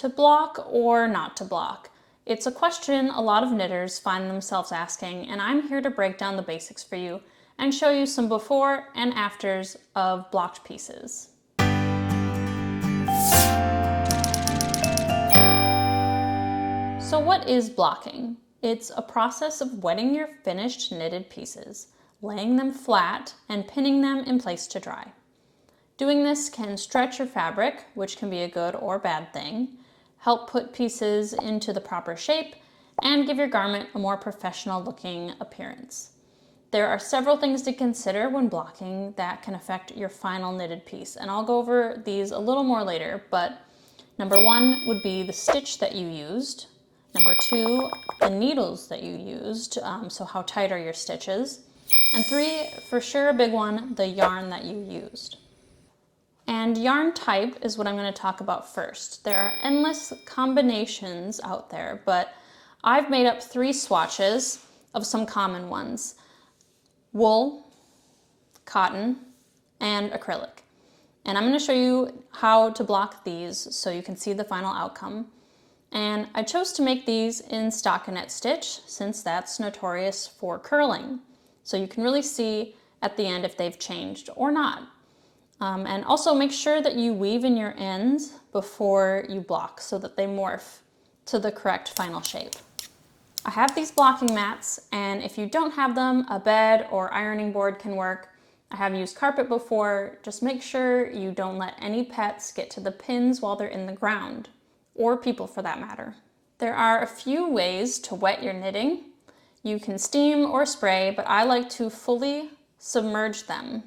to block or not to block? It's a question a lot of knitters find themselves asking, and I'm here to break down the basics for you and show you some before and afters of blocked pieces. So what is blocking? It's a process of wetting your finished knitted pieces, laying them flat, and pinning them in place to dry. Doing this can stretch your fabric, which can be a good or bad thing, help put pieces into the proper shape, and give your garment a more professional looking appearance. There are several things to consider when blocking that can affect your final knitted piece, and I'll go over these a little more later, but number one would be the stitch that you used. Number two, the needles that you used, so how tight are your stitches. And three, for sure a big one, the yarn that you used. And yarn type is what I'm going to talk about first. There are endless combinations out there, but I've made up 3 swatches of some common ones: wool, cotton, and acrylic. And I'm going to show you how to block these so you can see the final outcome. And I chose to make these in stockinette stitch since that's notorious for curling. So you can really see at the end if they've changed or not. And also make sure that you weave in your ends before you block so that they morph to the correct final shape. I have these blocking mats, and if you don't have them, a bed or ironing board can work. I have used carpet before. Just make sure you don't let any pets get to the pins while they're in the ground, or people for that matter. There are a few ways to wet your knitting. You can steam or spray, but I like to fully submerge them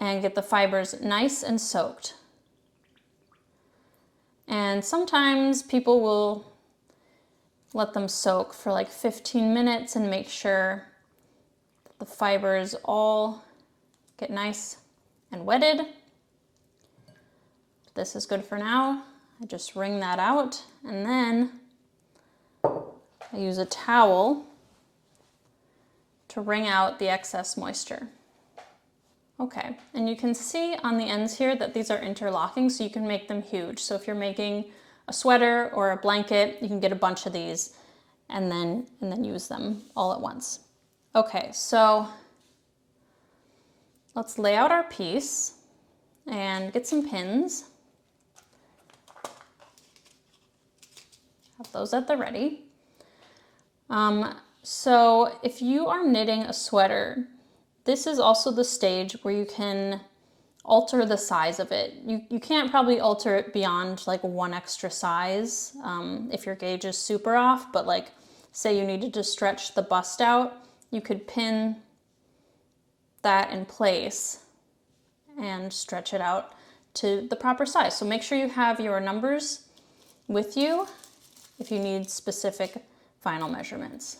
and get the fibers nice and soaked. And sometimes people will let them soak for like 15 minutes and make sure that the fibers all get nice and wetted. This is good for now. I just wring that out, and then I use a towel to wring out the excess moisture. Okay, and you can see on the ends here that these are interlocking, so you can make them huge. So if you're making a sweater or a blanket, you can get a bunch of these and then use them all at once. Okay, so let's lay out our piece and get some pins. Have those at the ready. So if you are knitting a sweater, this is also the stage where you can alter the size of it. You can't probably alter it beyond like 1 extra size if your gauge is super off, but like say you needed to stretch the bust out, you could pin that in place and stretch it out to the proper size. So make sure you have your numbers with you if you need specific final measurements.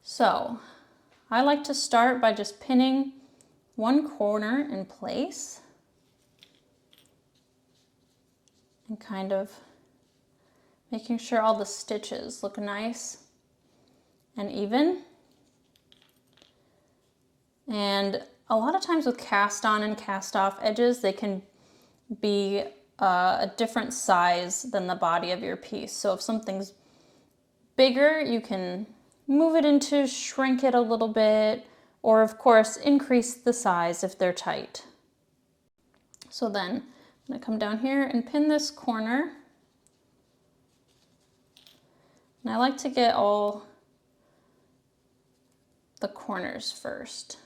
So I like to start by just pinning one corner in place and kind of making sure all the stitches look nice and even. And a lot of times with cast on and cast off edges, they can be a different size than the body of your piece. So if something's bigger, you can move it into shrink it a little bit, or of course increase the size if they're tight. So then I'm going to come down here and pin this corner. And I like to get all the corners first.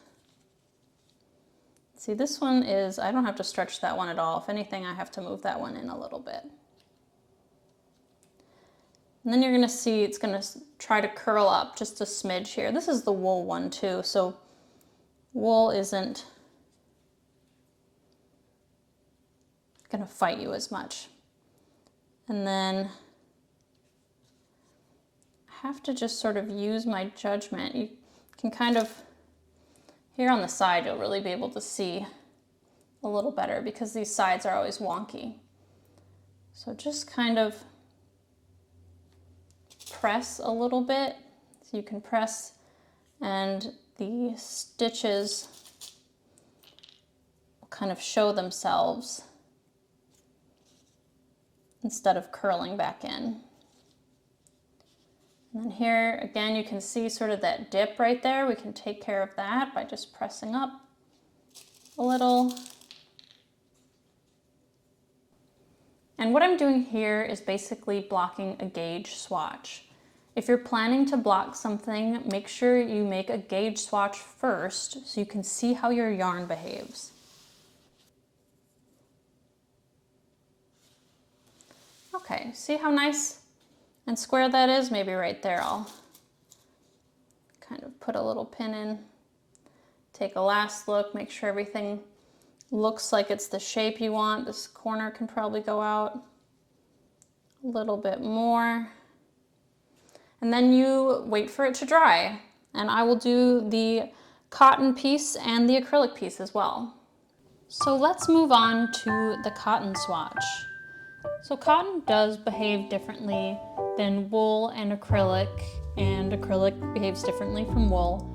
See, this one is, I don't have to stretch that one at all. If anything, I have to move that one in a little bit. And then you're going to see it's going to try to curl up just a smidge here. This is the wool one too, so wool isn't going to fight you as much. And then I have to just sort of use my judgment. You can kind of, here on the side, you'll really be able to see a little better because these sides are always wonky. So just kind of press a little bit. So you can press and the stitches will kind of show themselves instead of curling back in. And then here, again, you can see sort of that dip right there. We can take care of that by just pressing up a little. And what I'm doing here is basically blocking a gauge swatch. If you're planning to block something, make sure you make a gauge swatch first so you can see how your yarn behaves. Okay, see how nice and square that is? Maybe right there I'll kind of put a little pin in. Take a last look, make sure everything looks like it's the shape you want. This corner can probably go out a little bit more. And then you wait for it to dry. And I will do the cotton piece and the acrylic piece as well. So let's move on to the cotton swatch. So cotton does behave differently than wool and acrylic behaves differently from wool.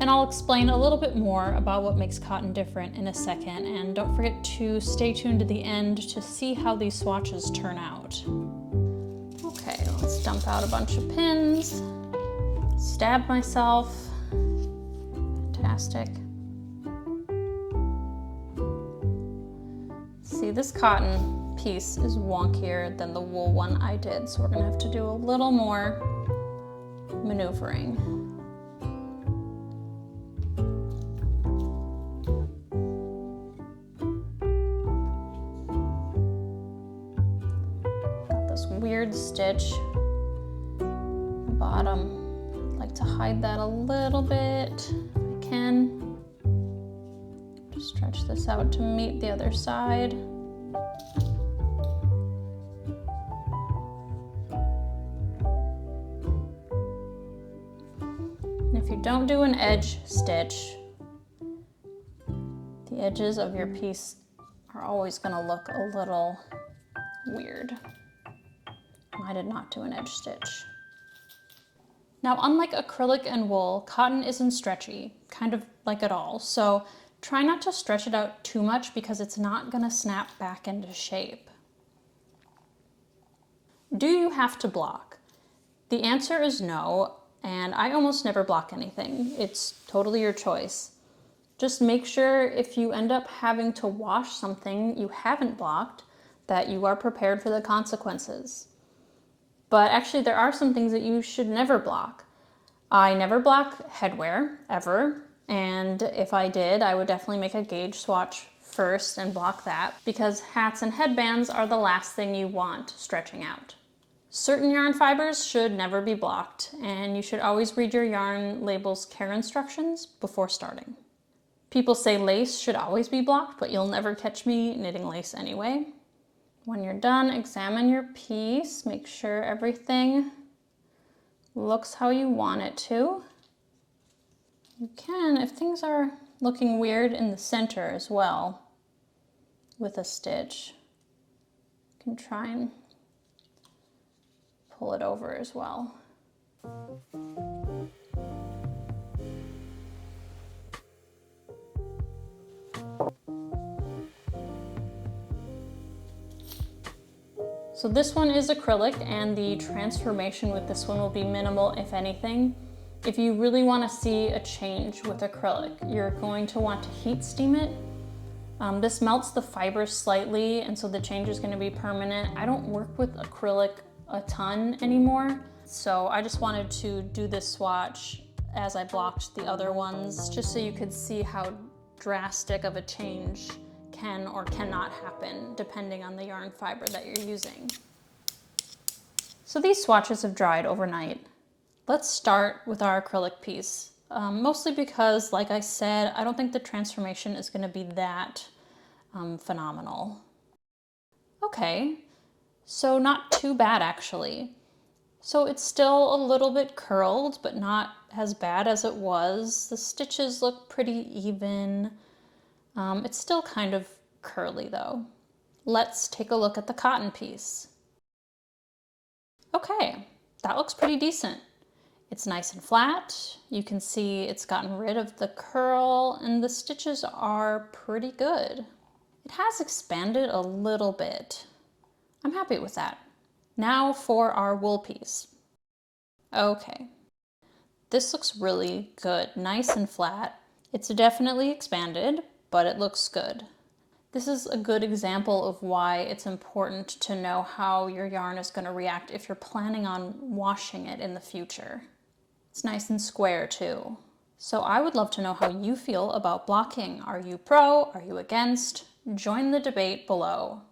And I'll explain a little bit more about what makes cotton different in a second, and don't forget to stay tuned to the end to see how these swatches turn out. Okay, let's dump out a bunch of pins, stab myself, fantastic. See, this cotton piece is wonkier than the wool one I did, so we're gonna have to do a little more maneuvering. Got this weird stitch at the bottom. I'd like to hide that a little bit if I can. Just stretch this out to meet the other side. If you don't do an edge stitch, the edges of your piece are always going to look a little weird. I did not do an edge stitch. Now, unlike acrylic and wool, cotton isn't stretchy, kind of like at all. So try not to stretch it out too much because it's not going to snap back into shape. Do you have to block? The answer is no. And I almost never block anything. It's totally your choice. Just make sure if you end up having to wash something you haven't blocked, that you are prepared for the consequences. But actually there are some things that you should never block. I never block headwear, ever. And if I did, I would definitely make a gauge swatch first and block that, because hats and headbands are the last thing you want stretching out. Certain yarn fibers should never be blocked, and you should always read your yarn label's care instructions before starting. People say lace should always be blocked, but you'll never catch me knitting lace anyway. When you're done, examine your piece, make sure everything looks how you want it to. You can, if things are looking weird in the center as well, with a stitch, you can try and pull it over as well. So this one is acrylic, and the transformation with this one will be minimal, if anything. If you really want to see a change with acrylic, you're going to want to heat steam it. This melts the fibers slightly, and so the change is going to be permanent. I don't work with acrylic a ton anymore, so I just wanted to do this swatch as I blocked the other ones, just so you could see how drastic of a change can or cannot happen depending on the yarn fiber that you're using. So these swatches have dried overnight. Let's start with our acrylic piece, mostly because, like I said, I don't think the transformation is going to be that phenomenal. Okay. So not too bad, actually. So it's still a little bit curled, but not as bad as it was. The stitches look pretty even. It's still kind of curly though. Let's take a look at the cotton piece. Okay, that looks pretty decent. It's nice and flat. You can see it's gotten rid of the curl, and the stitches are pretty good. It has expanded a little bit I'm happy with that. Now for our wool piece. Okay, this looks really good, nice and flat. It's definitely expanded, but it looks good. This is a good example of why it's important to know how your yarn is going to react if you're planning on washing it in the future. It's nice and square too. So I would love to know how you feel about blocking. Are you pro? Are you against? Join the debate below.